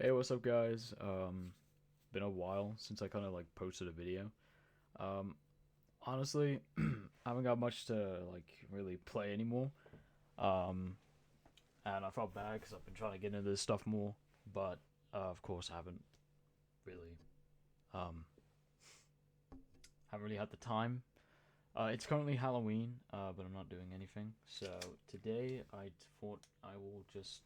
Hey, what's up, guys? Been a while since I kind of like posted a video. Um, Honestly, I haven't got much to like really play anymore. Um, and I felt bad because I've been trying to get into this stuff more, but of course I really, um, haven't really had the time. It's currently Halloween, but I'm not doing anything. So today I thought I will just,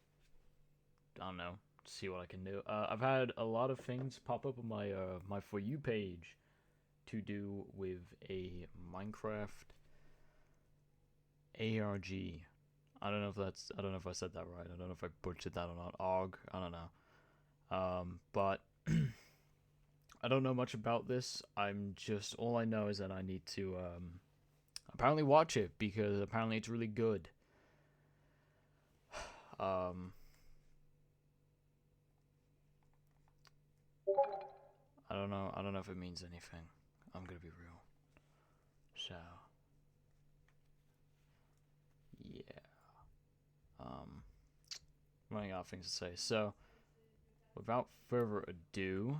I don't know, see what I can do. I've had a lot of things pop up on my For You page to do with a Minecraft ARG. I don't know if I said that right. I don't know if I butchered that or not. ARG. I don't know. But I don't know much about this. All I know is that I need to apparently watch it because apparently it's really good. Um, I don't know. I don't know if it means anything. I'm gonna be real. So, yeah. Um, Running out of things to say. So, without further ado,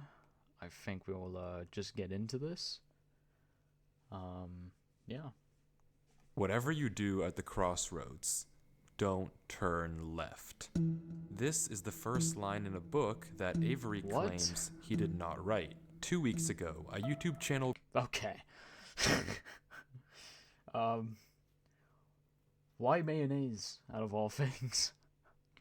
I think we'll just get into this. Yeah. Whatever you do at the crossroads, don't turn left. This is the first line in a book that Avery What? claims he did not write. 2 weeks ago, a YouTube channel Okay. Why mayonnaise out of all things?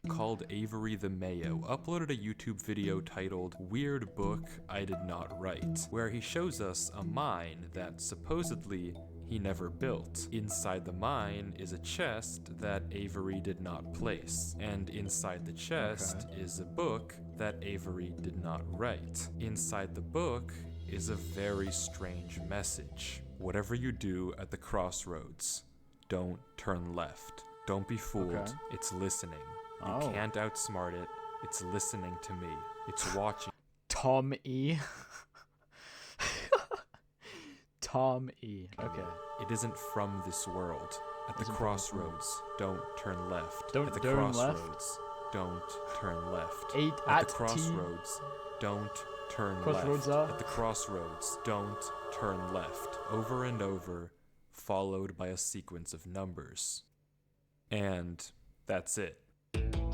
called Avery the Mayo uploaded a YouTube video titled Weird Book I Did Not Write, where he shows us a mine that supposedly he never built. Inside the mine is a chest that Avery did not place, and inside the chest is a book that Avery did not write. Inside the book is a very strange message. Whatever you do at the crossroads, don't turn left. Don't be fooled. Okay. It's listening. You Oh. can't outsmart it. It's listening to me. It's watching. Tom E. Tom E. Okay. It isn't from this world. At the Isn't from this crossroads, don't turn left. Don't At the turn left? crossroads, don't turn left. Eight At at the T. crossroads, don't turn Crossroads left. are? At the crossroads, don't turn left. Over and over, followed by a sequence of numbers. And that's it.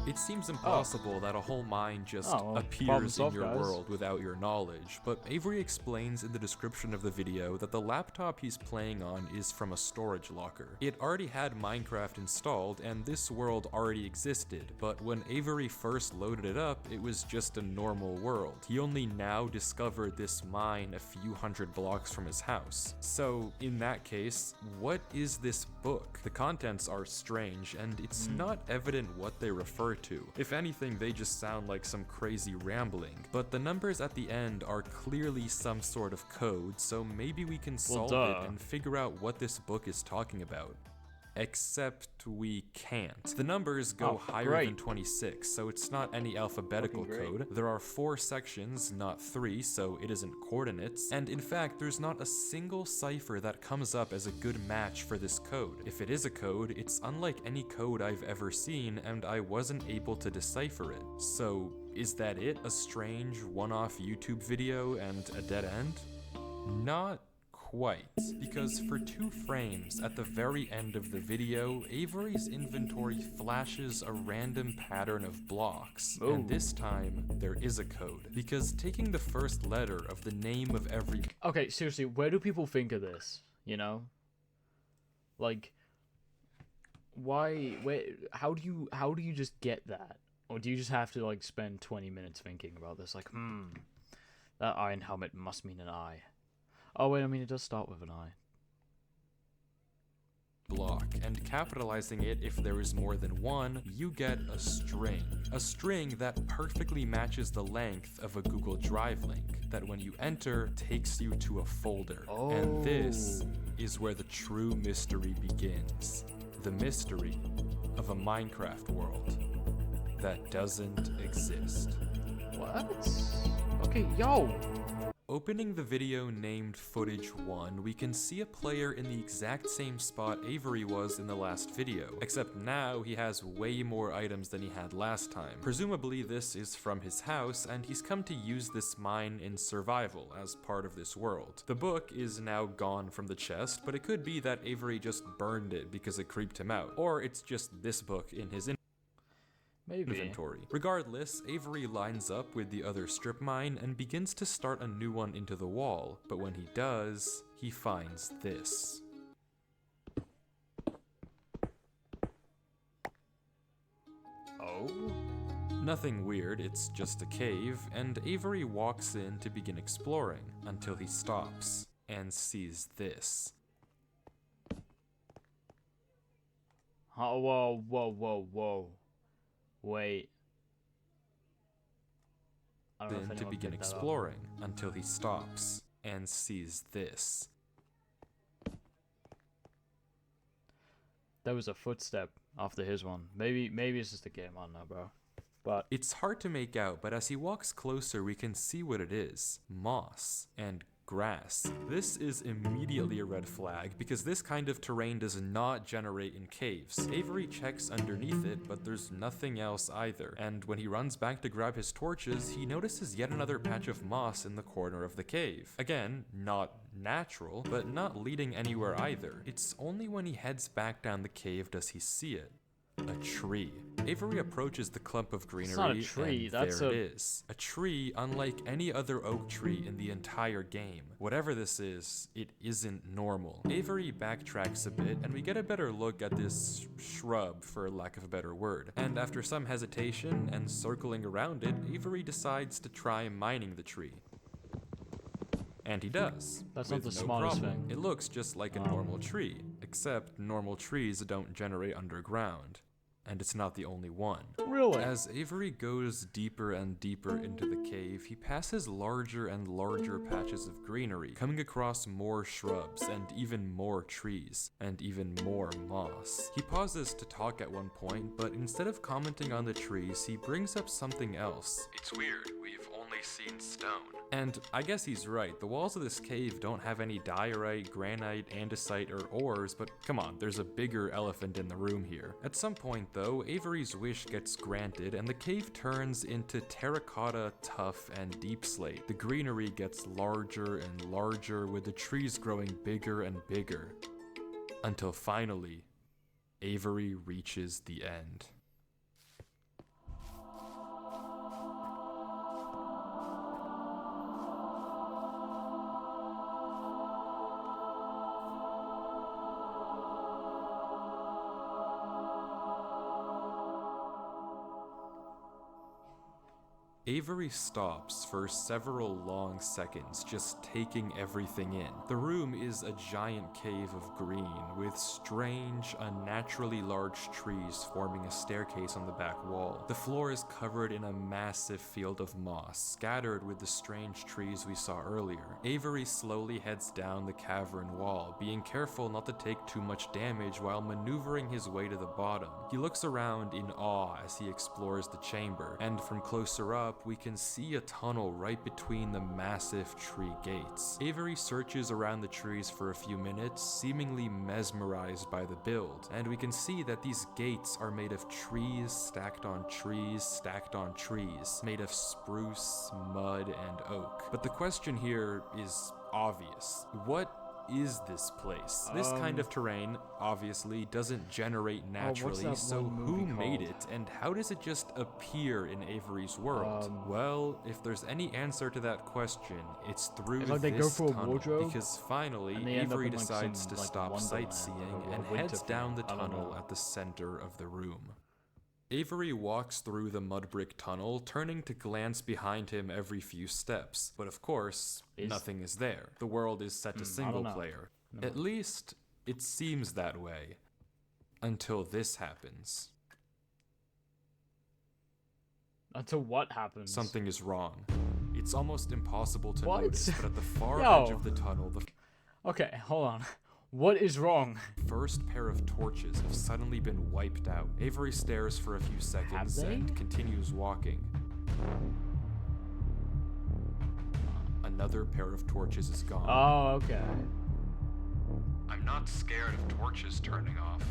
It seems impossible that a whole mine just Oh, well, problem appears in solved, your guys. world without your knowledge, but Avery explains in the description of the video that the laptop he's playing on is from a storage locker. It already had Minecraft installed, and this world already existed, but when Avery first loaded it up, it was just a normal world. He only now discovered this mine a few hundred blocks from his house. So, in that case, what is this book? The contents are strange, and it's not evident what they refer to. If anything, they just sound like some crazy rambling. But the numbers at the end are clearly some sort of code, so maybe we can solve duh. it and figure out what this book is talking about. Except we can't. The numbers go Oh, higher great. than 26, so it's not any alphabetical Fucking great. code. There are 4 sections, not 3, so it isn't coordinates. And in fact, there's not a single cipher that comes up as a good match for this code. If it is a code, it's unlike any code I've ever seen, and I wasn't able to decipher it. So, is that it? A strange, one-off YouTube video and a dead end? Not quite, because for 2 frames at the very end of the video, Avery's inventory flashes a random pattern of blocks, and this time there is a code, because taking the first letter of the name of every Okay, seriously, where do people think of this? You know? Like, why, where, how do you just get that? Or do you just have to, like, spend 20 minutes thinking about this? Like, that iron helmet must mean an eye. Oh, wait, I mean, it does start with an eye. block, and capitalizing it if there is more than one, you get a string. A string that perfectly matches the length of a Google Drive link, that when you enter, takes you to a folder. And this is where the true mystery begins. The mystery of a Minecraft world that doesn't exist. What? Okay, yo! Opening the video named Footage 1, we can see a player in the exact same spot Avery was in the last video, except now he has way more items than he had last time. Presumably this is from his house, and he's come to use this mine in survival as part of this world. The book is now gone from the chest, but it could be that Avery just burned it because it creeped him out, or it's just this book in his inventory. Regardless, Avery lines up with the other strip mine and begins to start a new one into the wall, but when he does, he finds this. Oh? Nothing weird, it's just a cave, and Avery walks in to begin exploring, until he stops and sees this. Oh, whoa. Wait. I don't know if To anyone begin picked that up. exploring, until he stops and sees this. There was a footstep after his one. Maybe it's just a game, I don't know, bro. But It's hard to make out, but as he walks closer, we can see what it is. Moss and grass. This is immediately a red flag, because this kind of terrain does not generate in caves. Avery checks underneath it, but there's nothing else either. And when he runs back to grab his torches, he notices yet another patch of moss in the corner of the cave. Again, not natural, but not leading anywhere either. It's only when he heads back down the cave does he see it. A tree. Avery approaches the clump of greenery, not a tree, and that's there it is. A tree unlike any other oak tree in the entire game. Whatever this is, it isn't normal. Avery backtracks a bit, and we get a better look at this shrub, for lack of a better word. And after some hesitation and circling around it, Avery decides to try mining the tree. And he does. That's not with the no smartest problem. thing. It looks just like a normal tree, except normal trees don't generate underground. And it's not the only one. really? As Avery goes deeper and deeper into the cave, he passes larger and larger patches of greenery, coming across more shrubs and even more trees, and even more moss. He pauses to talk at one point, but instead of commenting on the trees, he brings up something else. It's weird, we've only seen stone. And I guess he's right, the walls of this cave don't have any diorite, granite, andesite, or ores, but come on, there's a bigger elephant in the room here. At some point though, Avery's wish gets granted and the cave turns into terracotta, tuff, and deep slate. The greenery gets larger and larger, with the trees growing bigger and bigger. Until finally, Avery reaches the end. Avery stops for several long seconds, just taking everything in. The room is a giant cave of green, with strange, unnaturally large trees forming a staircase on the back wall. The floor is covered in a massive field of moss, scattered with the strange trees we saw earlier. Avery slowly heads down the cavern wall, being careful not to take too much damage while maneuvering his way to the bottom. He looks around in awe as he explores the chamber, and from closer up, we can see a tunnel right between the massive tree gates. Avery searches around the trees for a few minutes, seemingly mesmerized by the build, and we can see that these gates are made of trees stacked on trees stacked on trees, made of spruce, mud, and oak. But the question here is obvious. What is this place? This kind of terrain obviously doesn't generate naturally, so who made it and how does it just appear in Avery's world? Well, if there's any answer to that question, it's through like they go this for a tunnel, wardrobe, because finally and they end up Avery in, like, decides some, to like, stop Wonderland sightseeing or and winter heads down the thing. I don't tunnel know. at the center of the room. Avery walks through the mud brick tunnel, turning to glance behind him every few steps. But of course, nothing is there. The world is set to single player. No. At least, it seems that way. Until this happens. Until what happens? Something is wrong. It's almost impossible to What? notice, but at the far Yo. edge of the tunnel, the Okay, hold on. What is wrong? first pair of torches have suddenly been wiped out. Avery stares for a few seconds they? and continues walking. another pair of torches is gone. Oh, okay. I'm not scared of torches turning off.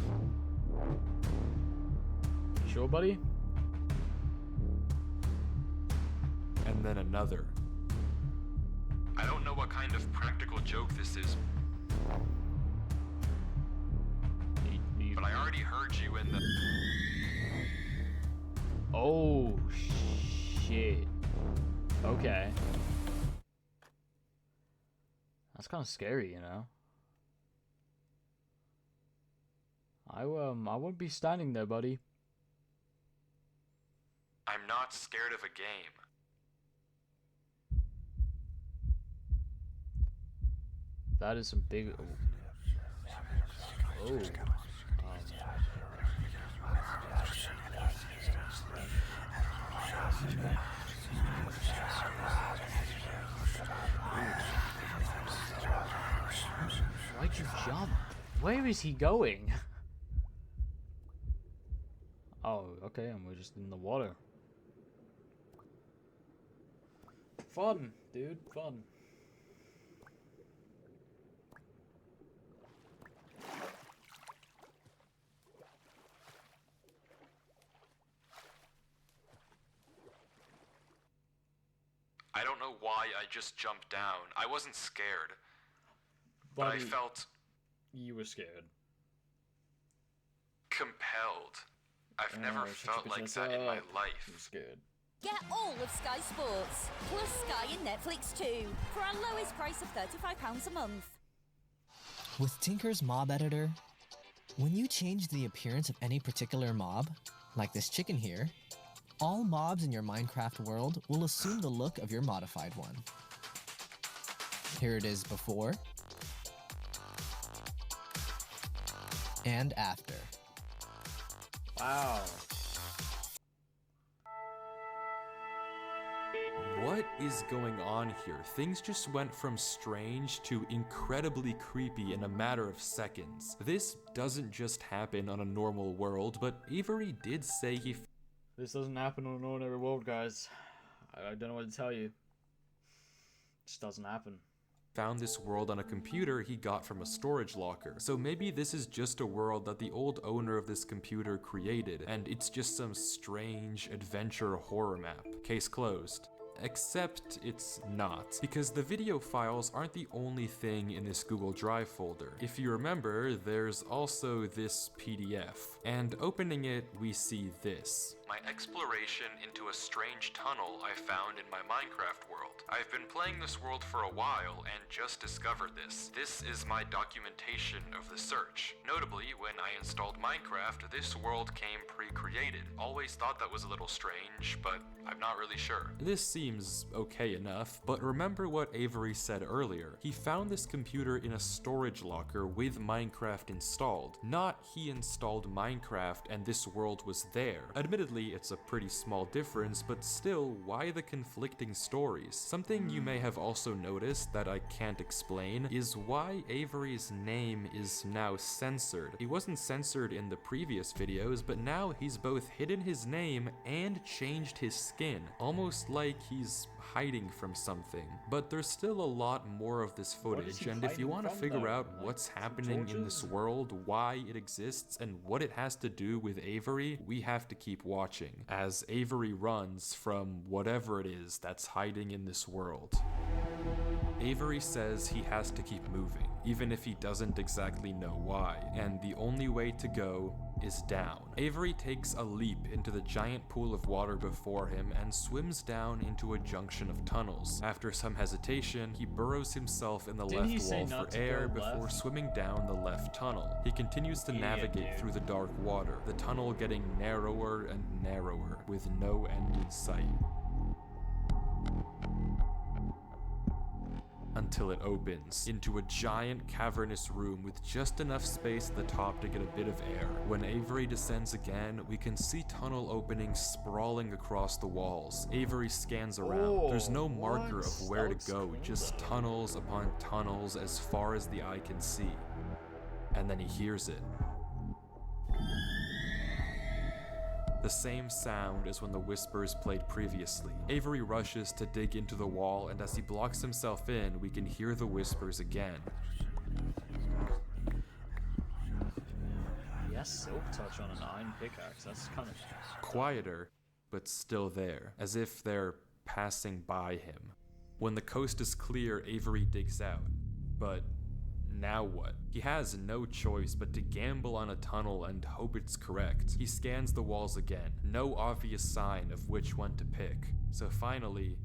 You sure, buddy? And then another. I don't know what kind of practical joke this is, but I already heard you in the... Oh, shit. Okay. That's kind of scary, you know? I wouldn't be standing there, buddy. I'm not scared of a game. That is some big... Oh. Why'd you jump? Where is he going? Oh, okay, and we're just in the water. Fun, dude, fun. I don't know why I just jumped down. I wasn't scared, but I felt You were scared. compelled. I've never felt like that in my life. You're scared. Get all of Sky Sports, plus Sky and Netflix too, for our lowest price of £35 a month. With Tinker's Mob Editor, when you change the appearance of any particular mob, like this chicken here, all mobs in your Minecraft world will assume the look of your modified one. Here it is before and after. Wow. What is going on here? Things just went from strange to incredibly creepy in a matter of seconds. This doesn't just happen on a normal world, but Avery did say he... This doesn't happen on an ordinary world, guys. I don't know what to tell you. It just doesn't happen. Found this world on a computer he got from a storage locker. So maybe this is just a world that the old owner of this computer created, and it's just some strange adventure horror map. Case closed. Except it's not, because the video files aren't the only thing in this Google Drive folder. If you remember, there's also this PDF, and opening it, we see this. My exploration into a strange tunnel I found in my Minecraft world. I've been playing this world for a while and just discovered this. This is my documentation of the search. Notably, when I installed Minecraft, this world came pre-created. Always thought that was a little strange, but I'm not really sure. This seems okay enough, but remember what Avery said earlier. He found this computer in a storage locker with Minecraft installed. Not he installed Minecraft and this world was there. Admittedly, it's a pretty small difference, but still, why the conflicting stories? Something you may have also noticed that I can't explain is why Avery's name is now censored. He wasn't censored in the previous videos, but now he's both hidden his name and changed his skin, almost like he's hiding from something. But there's still a lot more of this footage, and if you want to figure out what's happening in this world, why it exists, and what it has to do with Avery, we have to keep watching as Avery runs from whatever it is that's hiding in this world. Avery says he has to keep moving, even if he doesn't exactly know why, and the only way to go is down. Avery takes a leap into the giant pool of water before him and swims down into a junction of tunnels. After some hesitation, he burrows himself in the left wall for air before swimming down the left tunnel. He continues to navigate through the dark water, the tunnel getting narrower and narrower, with no end in sight. Until it opens into a giant cavernous room with just enough space at the top to get a bit of air. When Avery descends again, we can see tunnel openings sprawling across the walls. Avery scans around. There's no marker of where to go, just tunnels upon tunnels as far as the eye can see. And then he hears it. The same sound as when the whispers played previously. Avery rushes to dig into the wall, and as he blocks himself in, we can hear the whispers again. He has silk touch on an iron pickaxe. That's kind of Quieter, but still there, as if they're passing by him. When the coast is clear, Avery digs out. But now what? He has no choice but to gamble on a tunnel and hope it's correct. He scans the walls again, no obvious sign of which one to pick. So finally,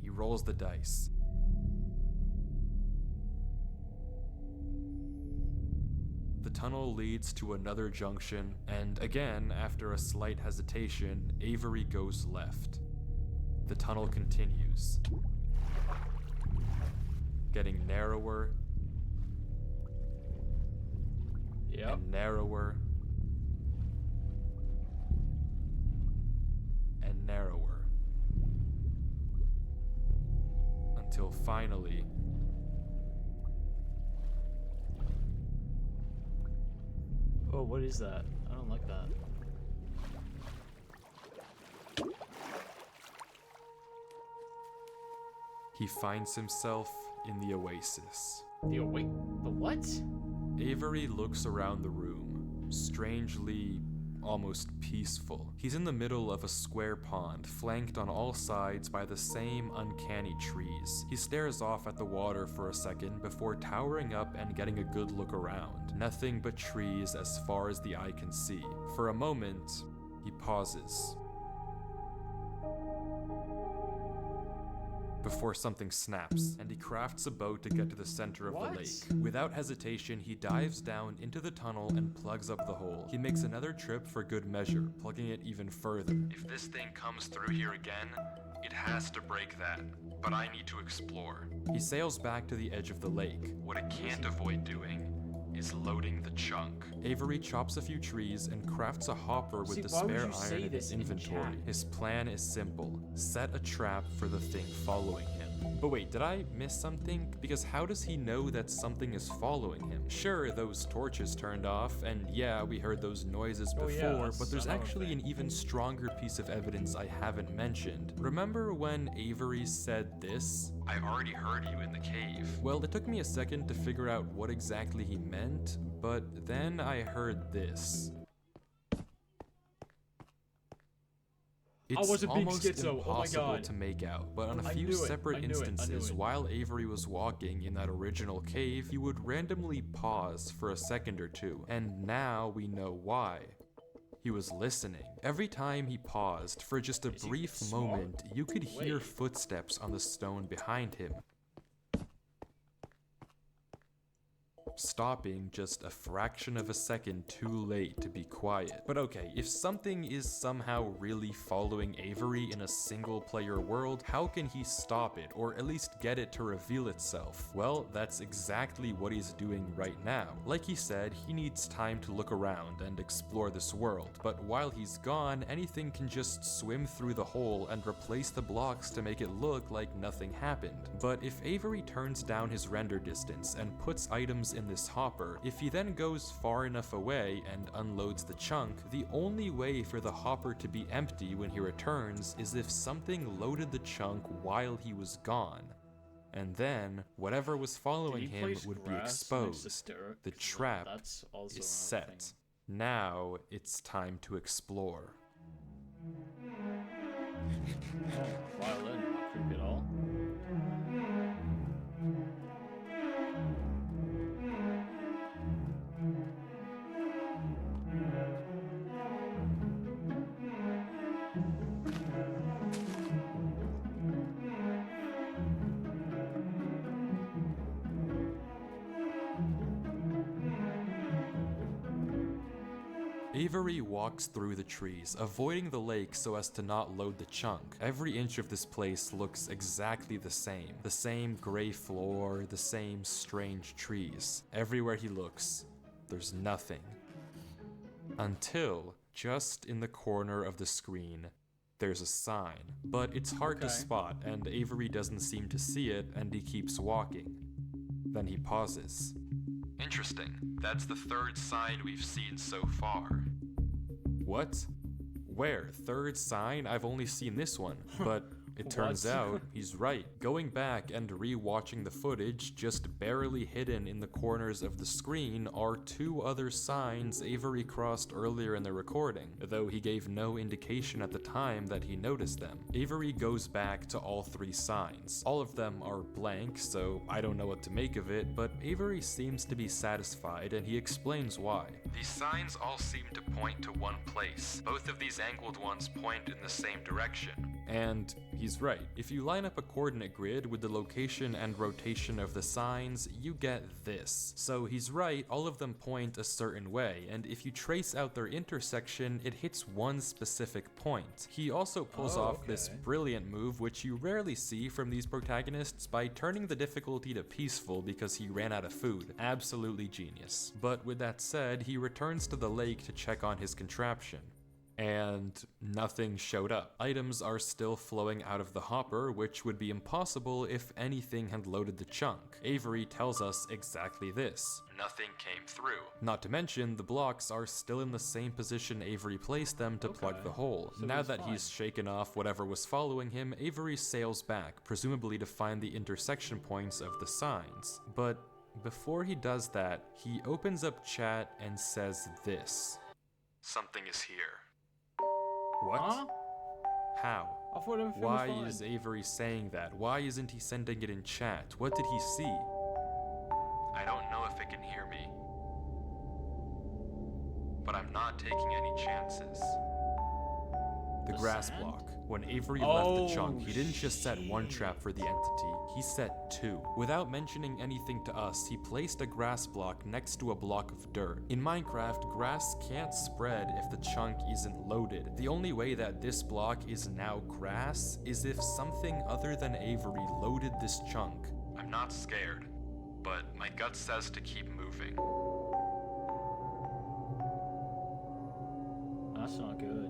he rolls the dice. The tunnel leads to another junction, and again, after a slight hesitation, Avery goes left. The tunnel continues, getting narrower and narrower and narrower, until finally Oh, what is that? I don't like that. he finds himself in the oasis. The what? Avery looks around the room, strangely, almost peaceful. He's in the middle of a square pond, flanked on all sides by the same uncanny trees. He stares off at the water for a second before towering up and getting a good look around. Nothing but trees as far as the eye can see. For a moment, he pauses, before something snaps, and he crafts a boat to get to the center of the lake. Without hesitation, he dives down into the tunnel and plugs up the hole. He makes another trip for good measure, plugging it even further. If this thing comes through here again, it has to break that, but I need to explore. He sails back to the edge of the lake. What it can't avoid doing is loading the chunk. Avery chops a few trees and crafts a hopper with the spare iron in his inventory. His plan is simple: set a trap for the thing following him. But wait, did I miss something? Because how does he know that something is following him? Sure, those torches turned off, and yeah, we heard those noises before, but there's actually an even stronger piece of evidence I haven't mentioned. Remember when Avery said this? I already heard you in the cave. Well, it took me a second to figure out what exactly he meant, but then I heard this. It's almost impossible to make out, but on a few separate instances, while Avery was walking in that original cave, he would randomly pause for a second or two, and now we know why. He was listening. Every time he paused, for just a brief moment, you could hear footsteps on the stone behind him, stopping just a fraction of a second too late to be quiet. But okay, if something is somehow really following Avery in a single-player world, how can he stop it, or at least get it to reveal itself? Well, that's exactly what he's doing right now. Like he said, he needs time to look around and explore this world, but while he's gone, anything can just swim through the hole and replace the blocks to make it look like nothing happened. But if Avery turns down his render distance and puts items in this hopper, if he then goes far enough away and unloads the chunk, the only way for the hopper to be empty when he returns is if something loaded the chunk while he was gone. And then, whatever was following him would be exposed. The trap is set. Now, it's time to explore. Violin, not creepy at all. Avery walks through the trees, avoiding the lake so as to not load the chunk. Every inch of this place looks exactly the same. The same gray floor, the same strange trees. Everywhere he looks, there's nothing. Until, just in the corner of the screen, there's a sign. But it's hard to spot, and Avery doesn't seem to see it, and he keeps walking. Then he pauses. Interesting. That's the third sign we've seen so far. What? Where? Third sign? I've only seen this one. But it turns What? out he's right. Going back and re-watching the footage, just barely hidden in the corners of the screen are 2 other signs Avery crossed earlier in the recording, though he gave no indication at the time that he noticed them. Avery goes back to all 3 signs. All of them are blank, so I don't know what to make of it, but Avery seems to be satisfied and he explains why. These signs all seem to point to one place. Both of these angled ones point in the same direction. And he's right. If you line up a coordinate grid with the location and rotation of the signs, you get this. So he's right, all of them point a certain way, and if you trace out their intersection, it hits one specific point. He also pulls off this brilliant move, which you rarely see from these protagonists, by turning the difficulty to peaceful because he ran out of food. Absolutely genius. But with that said, he returns to the lake to check on his contraption. And nothing showed up. Items are still flowing out of the hopper, which would be impossible if anything had loaded the chunk. Avery tells us exactly this. Nothing came through. Not to mention, the blocks are still in the same position Avery placed them to plug the hole. So now he's that fine. he's shaken off whatever was following him, Avery sails back, presumably to find the intersection points of the signs. But before he does that, he opens up chat and says this. Something is here. What? Huh? How? I thought everything Why was fine. is Avery saying that? Why isn't he sending it in chat? What did he see? I don't know if it can hear me. But I'm not taking any chances. The grass sand? block. When Avery left the chunk, he didn't just set one trap for the entity, he set 2. Without mentioning anything to us, he placed a grass block next to a block of dirt. In Minecraft, grass can't spread if the chunk isn't loaded. The only way that this block is now grass is if something other than Avery loaded this chunk. I'm not scared, but my gut says to keep moving. That's not good.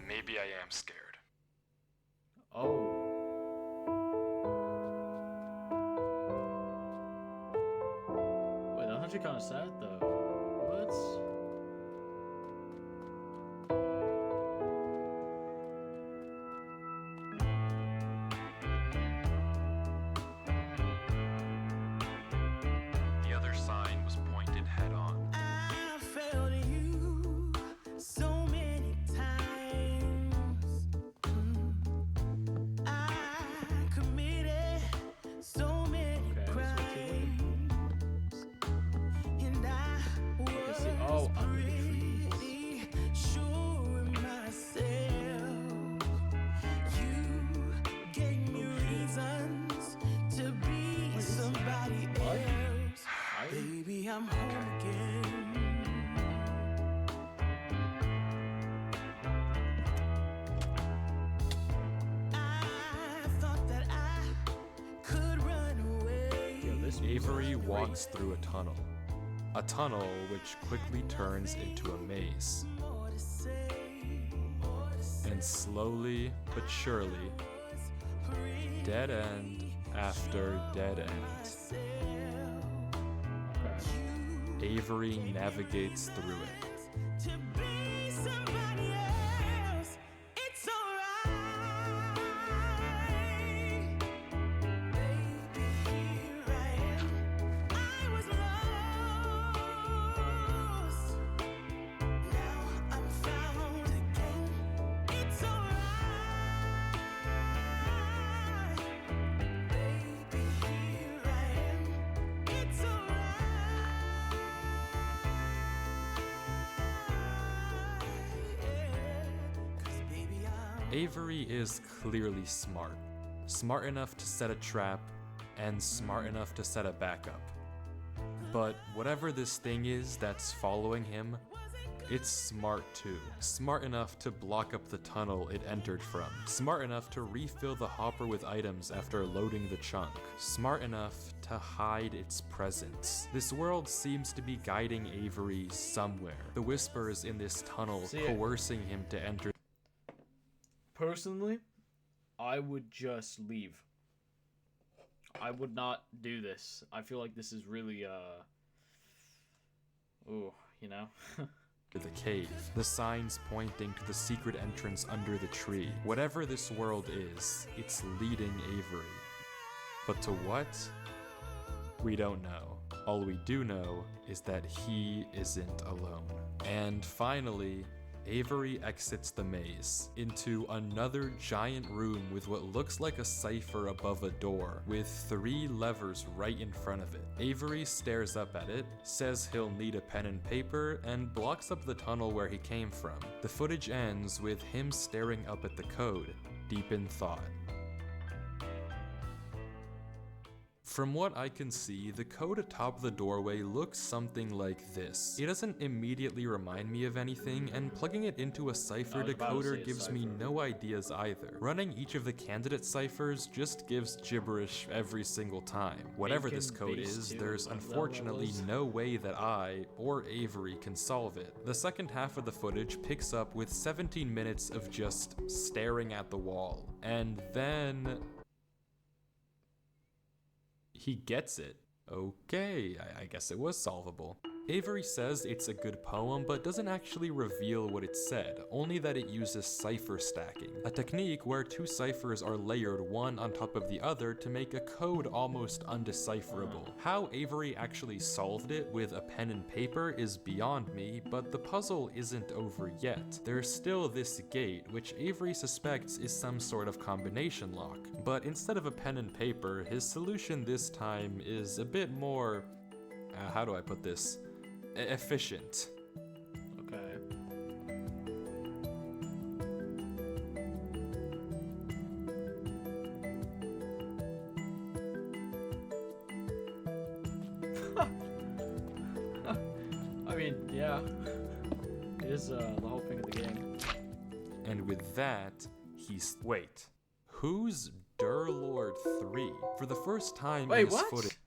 Maybe I am scared. Oh. Wait, that's actually kind of sad though. What? The other sign was pointed head on. I failed you so many times. I committed so many crimes, and I was Oh, under the trees. pretty sure of myself. You gave me reasons to be somebody else. Baby, I'm home again. I thought that I could run away. Yo, this Avery walks through a tunnel. A tunnel which quickly turns into a maze. More to say, more to say. And slowly but surely, dead end after dead end, Okay. Avery navigates through it. To be somebody else, it's alright. Baby, here I am. I was lost. Now I'm found again. It's alright. Baby, here I am. It's alright. Avery is clearly smart. Smart enough to set a trap, and smart enough to set a backup. But whatever this thing is that's following him, it's smart too. Smart enough to block up the tunnel it entered from. Smart enough to refill the hopper with items after loading the chunk. Smart enough to hide its presence. This world seems to be guiding Avery somewhere. The whispers in this tunnel See, coercing him to enter. Personally, I would just leave. I would not do this. I feel like this is really, ooh, you know? The cave, the signs pointing to the secret entrance under the tree. Whatever this world is, it's leading Avery. But to what? We don't know. All we do know is that he isn't alone. And finally, Avery exits the maze into another giant room with what looks like a cipher above a door, with 3 levers right in front of it. Avery stares up at it, says he'll need a pen and paper, and blocks up the tunnel where he came from. The footage ends with him staring up at the code, deep in thought. From what I can see, the code atop the doorway looks something like this. It doesn't immediately remind me of anything, and plugging it into a cipher decoder gives me no ideas either. Running each of the candidate ciphers just gives gibberish every single time. Whatever this code is, there's unfortunately no way that I, or Avery, can solve it. The second half of the footage picks up with 17 minutes of just staring at the wall. And then he gets it. Okay, I guess it was solvable. Avery says it's a good poem, but doesn't actually reveal what it said, only that it uses cipher stacking, a technique where 2 ciphers are layered one on top of the other to make a code almost undecipherable. How Avery actually solved it with a pen and paper is beyond me, but the puzzle isn't over yet. There's still this gate, which Avery suspects is some sort of combination lock, but instead of a pen and paper, his solution this time is a bit more, how do I put this? Efficient. Okay. I mean, yeah. It is the whole thing of the game. And with that, wait. Who's Durlord 3? For the first time Wait, in this what? footage,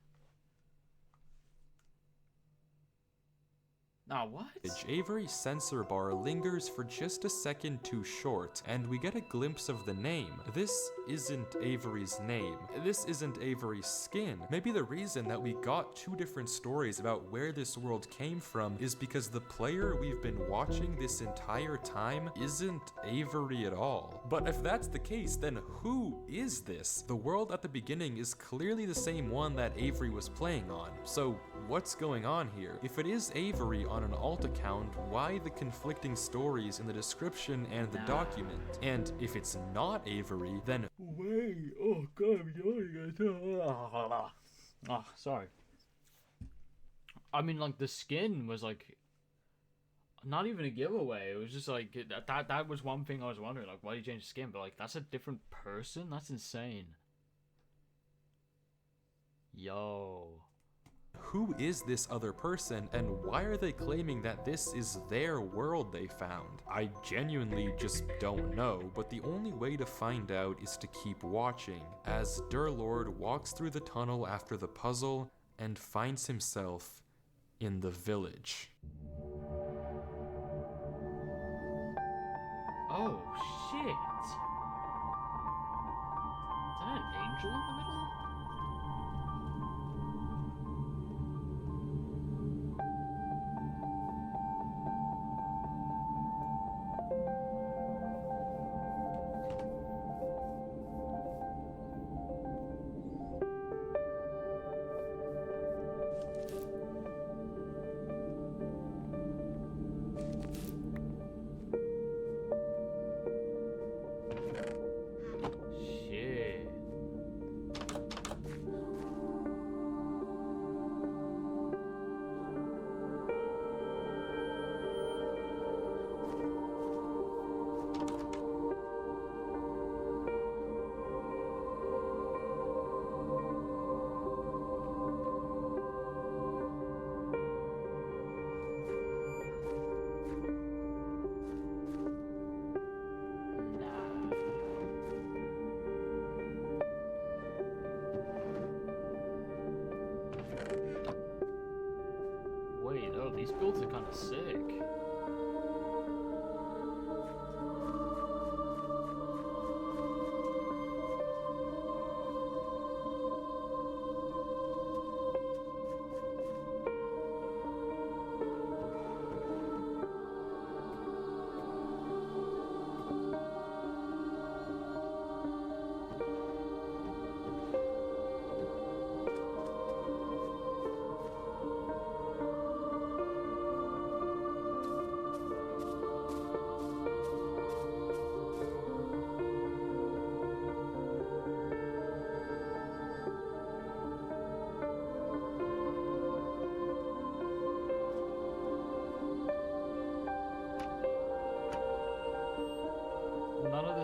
Nah, what? Avery's sensor bar lingers for just a second too short, and we get a glimpse of the name. This isn't Avery's name. This isn't Avery's skin. Maybe the reason that we got 2 different stories about where this world came from is because the player we've been watching this entire time isn't Avery at all. But if that's the case, then who is this? The world at the beginning is clearly the same one that Avery was playing on. So what's going on here? If it is Avery on an alt account, why the conflicting stories in the description and the document? And if it's not Avery, then Wait, oh god, I'm yawning. Ah, sorry. I mean, like, the skin was like not even a giveaway. It was just like that was one thing I was wondering, like, why did you change the skin? But like, that's a different person? That's insane. Yo. who is this other person and why are they claiming that this is their world they found? I genuinely just don't know, but the only way to find out is to keep watching as Durlord walks through the tunnel after the puzzle and finds himself in the village. Oh shit. Is that an angel in the middle?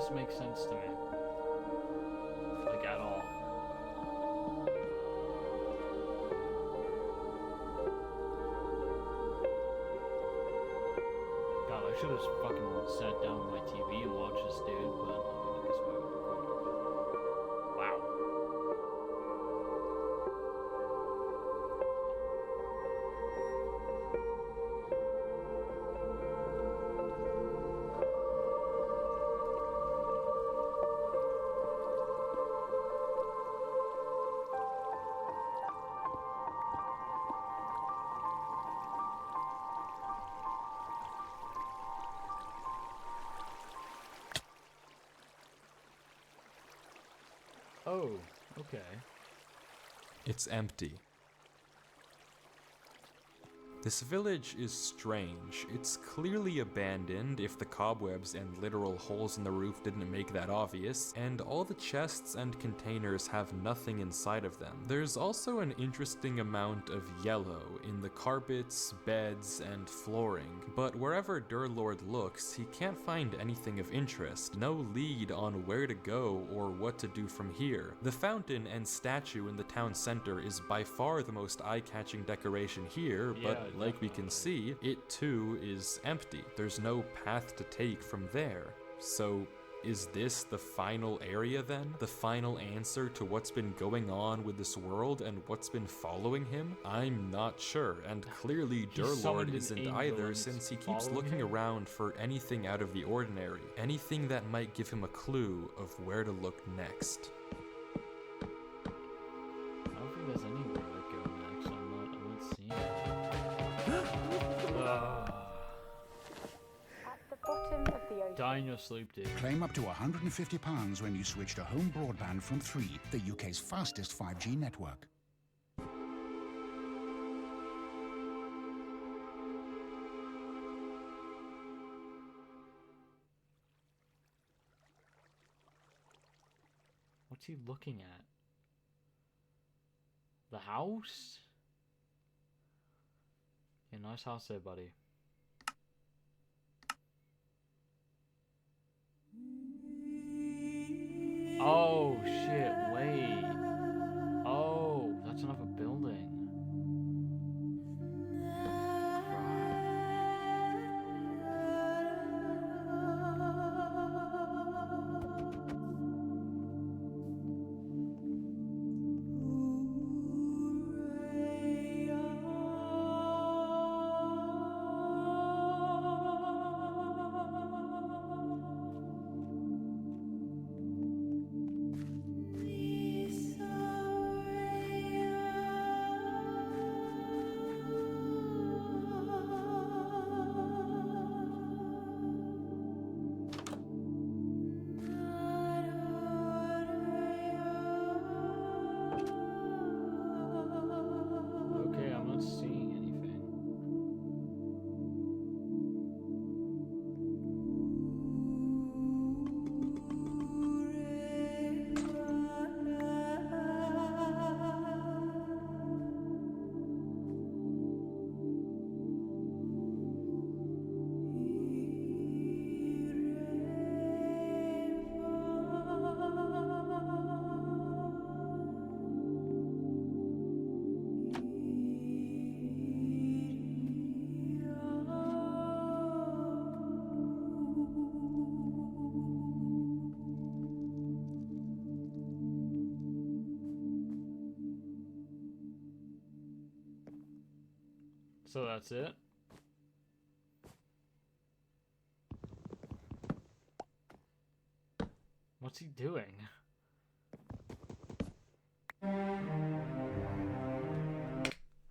this make sense to me. Like, at all. God, I should have fucking sat down with my TV and watched this dude, but I guess we're recording. Wow. Oh, okay. It's empty. This village is strange. It's clearly abandoned, if the cobwebs and literal holes in the roof didn't make that obvious, and all the chests and containers have nothing inside of them. There's also an interesting amount of yellow in the carpets, beds, and flooring, but wherever Durlord looks, he can't find anything of interest, no lead on where to go or what to do from here. The fountain and statue in the town center is by far the most eye-catching decoration here, but Yeah, like we can see, it too is empty. There's no path to take from there. So, is this the final area then? The final answer to what's been going on with this world and what's been following him? I'm not sure, and clearly He summoned Durlord an isn't angel either, and it's since he keeps following looking him? around for anything out of the ordinary, anything that might give him a clue of where to look next. I don't think there's anywhere to go next. I'm not seeing it. At the bottom of the ocean. Die in your sleep, dude. Claim up to £150 when you switch to home broadband from 3, the UK's fastest 5G network. What's he looking at? The house? Yeah, nice house there, buddy. Oh, shit, wait. Oh, that's another building. Okay, I'm not seeing anything. So that's it? What's he doing?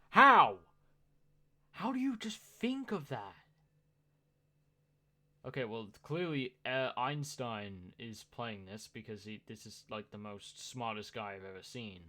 How? How do you just think of that? Okay, well, clearly Einstein is playing this because this is like the most smartest guy I've ever seen.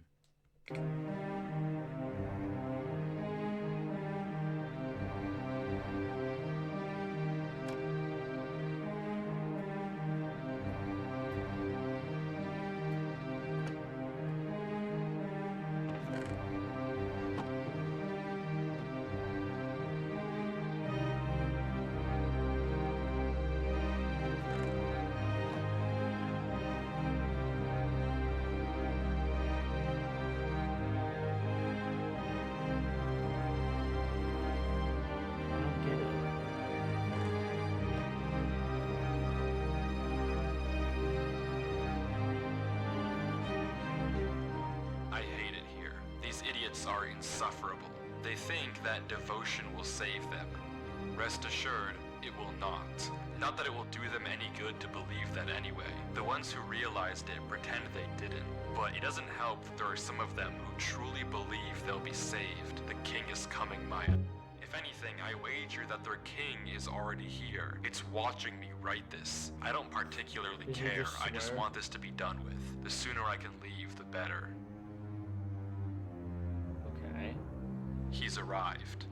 cults are insufferable. They think that devotion will save them. Rest assured, it will not. Not that it will do them any good to believe that anyway. The ones who realized it pretend they didn't. But it doesn't help that there are some of them who truly believe they'll be saved. The king is coming, Maya. If anything, I wager that their king is already here. It's watching me write this. I don't particularly Did you care. just I just swear? want this to be done with. The sooner I can leave, the better. Okay. He's arrived.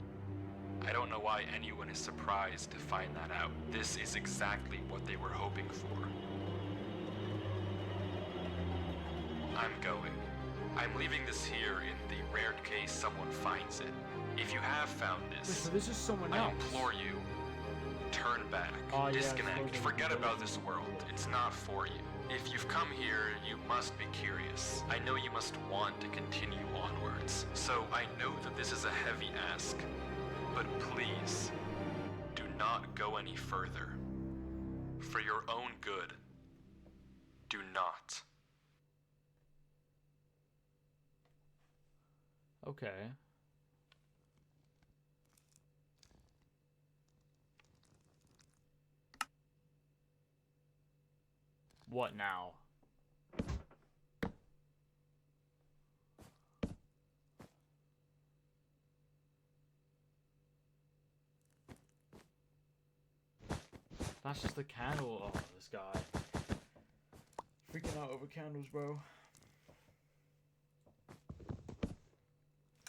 I don't know why anyone is surprised to find that out. This is exactly what they were hoping for. I'm going. I'm leaving this here in the rare case someone finds it. If you have found Wait, this, so this is someone I else. implore you, turn back, Oh, yeah, disconnect, it's forget totally about this world. It's not for you. If you've come here, you must be curious. I know you must want to continue onwards. So I know that this is a heavy ask, but please, do not go any further. For your own good, do not. Okay. What now? That's just a candle. Oh, this guy. Freaking out over candles, bro.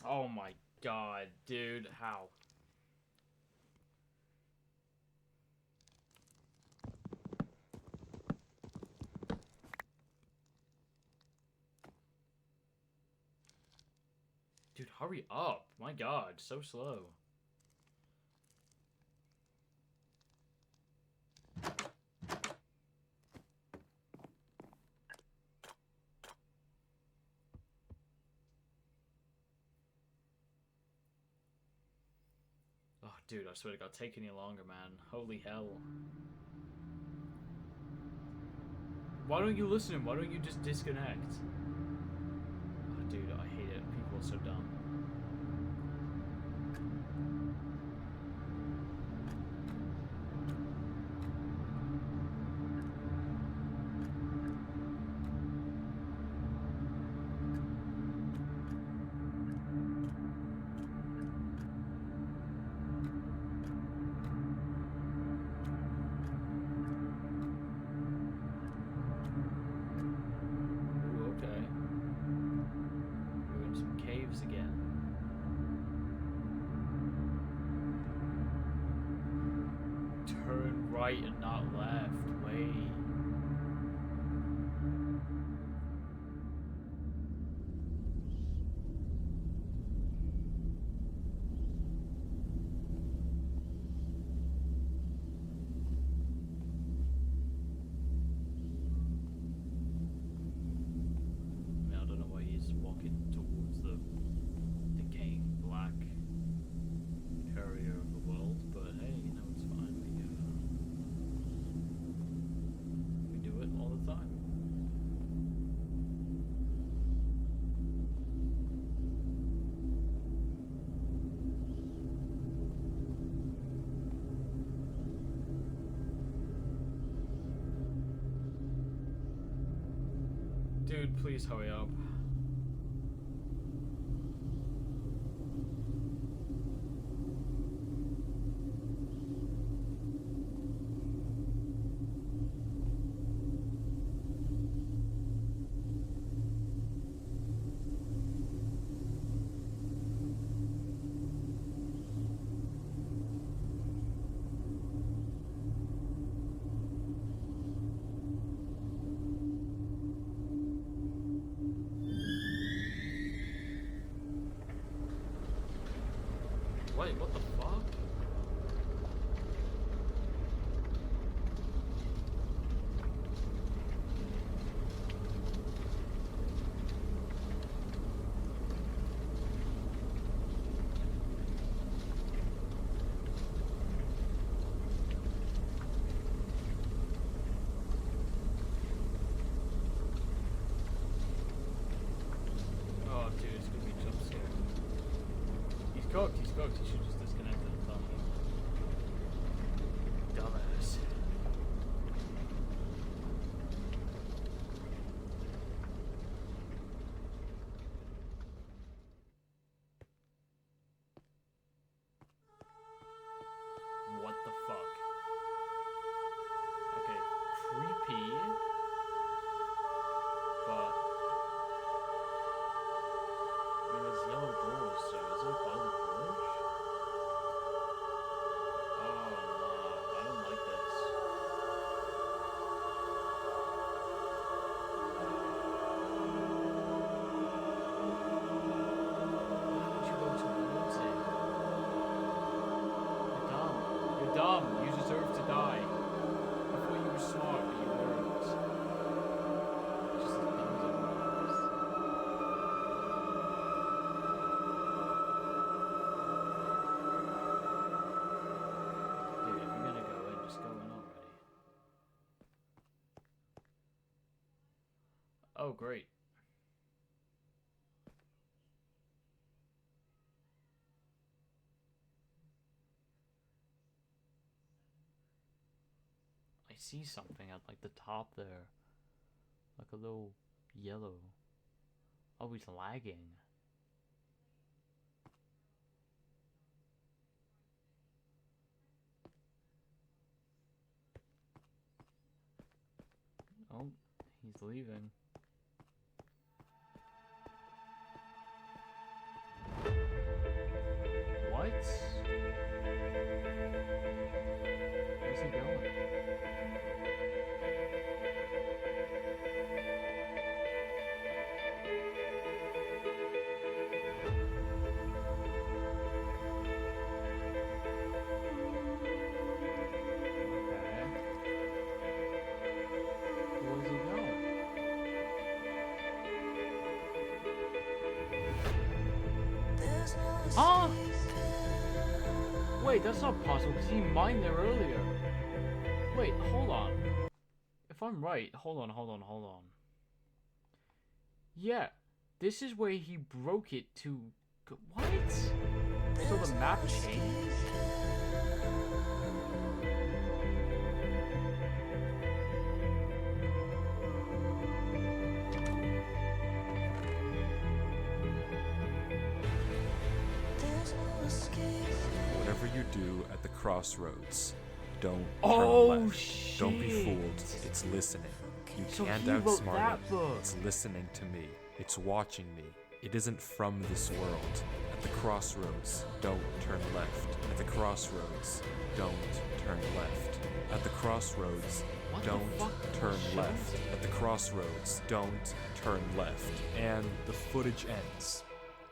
Oh my god, dude. How? Dude, hurry up. My god, so slow. Oh, dude, I swear to God, take any longer, man. Holy hell. Why don't you listen? Why don't you just disconnect? Oh, dude, I hate it. People are so dumb. Ooh, okay. We're in some caves again. Turn right and not left. Wait. I mean, I don't know why he's walking towards the decaying black area of the world, but hey, you know, it's fine. We do it all the time. Dude, please hurry up. Wait, what the fuck? Oh, dude, it's gonna be a jump scare. Oh, great. I see something at like the top there. Like a little yellow. Oh, he's lagging. Oh, he's leaving. What? Where's he going? Okay. Where's he going? Huh? Wait, that's not possible because he mined there earlier. Wait, hold on. If I'm right, hold on. Yeah, this is where he broke it to. What? So the map changed? Whatever you do at the crossroads, don't Oh, turn left. Don't be shit. fooled. It's listening. You So can't he wrote outsmart that it. book. It's listening to me. It's watching me. It isn't from this world. At the crossroads, don't turn left. At the crossroads, don't turn left. At the crossroads, What the don't fuck? turn Shit. left. At the crossroads, don't turn left. And the footage ends.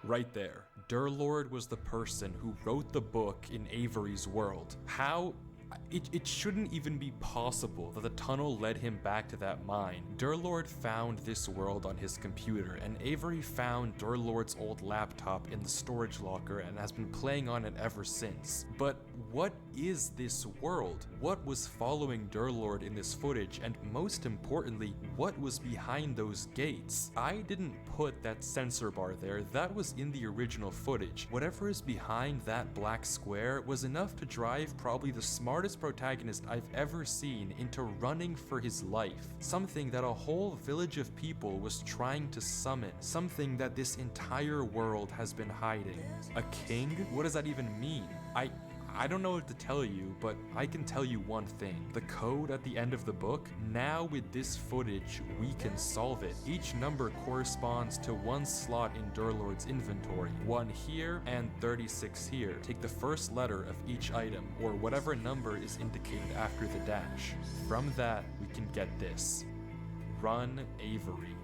Right there. Durlord was the person who wrote the book in Avery's world. How? It shouldn't even be possible that the tunnel led him back to that mine. Durlord found this world on his computer, and Avery found Durlord's old laptop in the storage locker and has been playing on it ever since. But what is this world? What was following Durlord in this footage, and most importantly, what was behind those gates? I didn't put that sensor bar there, that was in the original footage. Whatever is behind that black square was enough to drive probably the smartest protagonist I've ever seen into running for his life. Something that a whole village of people was trying to summon. Something that this entire world has been hiding. A king? What does that even mean? I don't know what to tell you, but I can tell you one thing. The code at the end of the book, now with this footage, we can solve it. Each number corresponds to one slot in Durlord's inventory. 1 here and 36 here. Take the first letter of each item, or whatever number is indicated after the dash. From that, we can get this. Run Avery.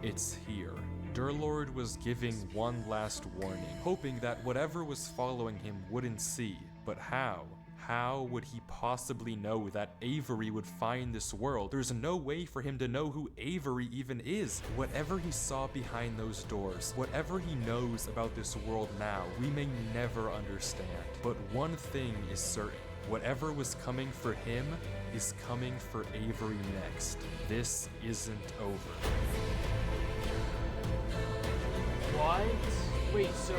It's here. Durlord was giving one last warning, hoping that whatever was following him wouldn't see. But how? How would he possibly know that Avery would find this world? There's no way for him to know who Avery even is. Whatever he saw behind those doors, whatever he knows about this world now, we may never understand. But one thing is certain. Whatever was coming for him is coming for Avery next. This isn't over. What? Wait, so...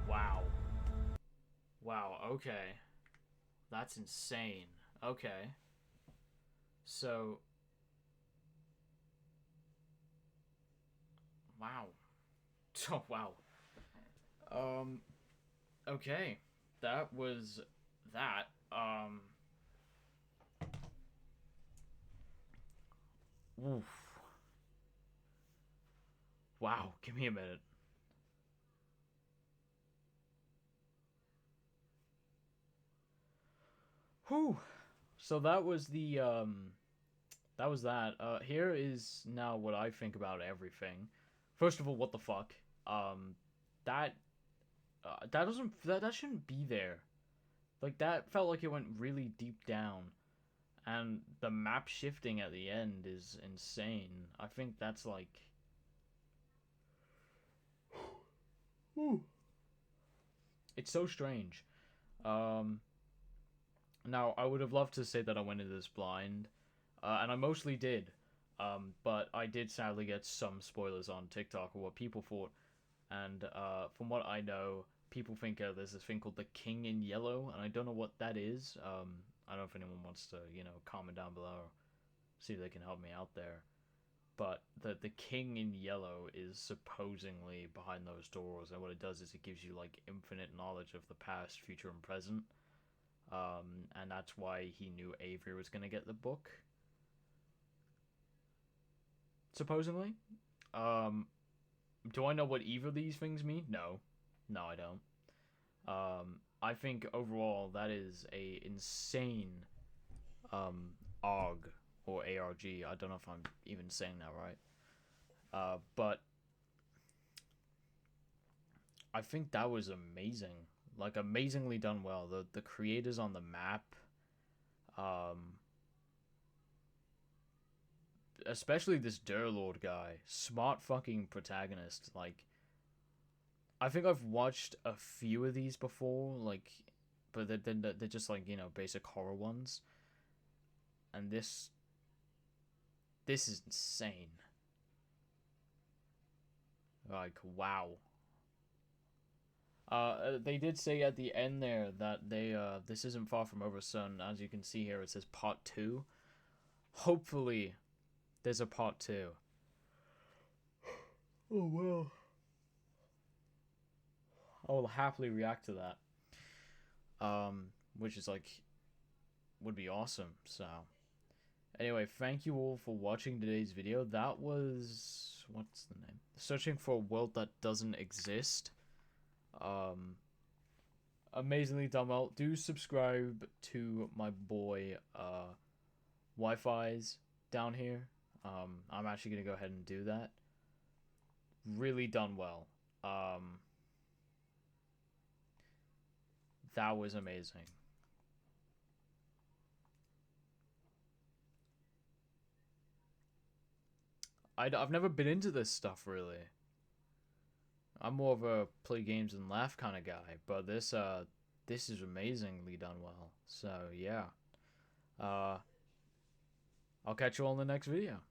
Wow. Wow, okay. That's insane. Okay. So... Wow. Oh, wow. Okay. That was that. Oof. Wow, give me a minute. Whew. So that was the, that was that. Here is now what I think about everything. First of all, what the fuck? That that shouldn't be there. Like, that felt like it went really deep down. And the map shifting at the end is insane. I think that's like... It's so strange. Now, I would have loved to say that I went into this blind, and I mostly did, but I did sadly get some spoilers on TikTok of what people thought, and from what I know, people think there's this thing called the King in Yellow, and I don't know what that is. I don't know if anyone wants to, comment down below, see if they can help me out there. But the King in Yellow is supposedly behind those doors, and what it does is it gives you like infinite knowledge of the past, future, and present. And that's why he knew Avery was gonna get the book. Supposedly. Do I know what either of these things mean? No. No, I don't. I think overall that is a insane ARG or ARG. I don't know if I'm even saying that right. But I think that was amazing. Like, amazingly done well. The creators on the map, especially this Durlord guy, smart fucking protagonist. Like, I think I've watched a few of these before, like, but they're just like, basic horror ones. And this is insane. Like, wow. They did say at the end there that this isn't far from over, son. As you can see here, it says part 2. Hopefully, there's a part 2. Oh, well. I will happily react to that. Which is like, would be awesome, so. Anyway, thank you all for watching today's video. That was, what's the name? Searching for a world that doesn't exist. Amazingly done well. Do subscribe to my boy Wi-Fi's down here. I'm actually gonna go ahead and do that. Really done well. That was amazing. I've never been into this stuff really. I'm more of a play games and laugh kind of guy, but this is amazingly done well. So yeah, I'll catch you all in the next video.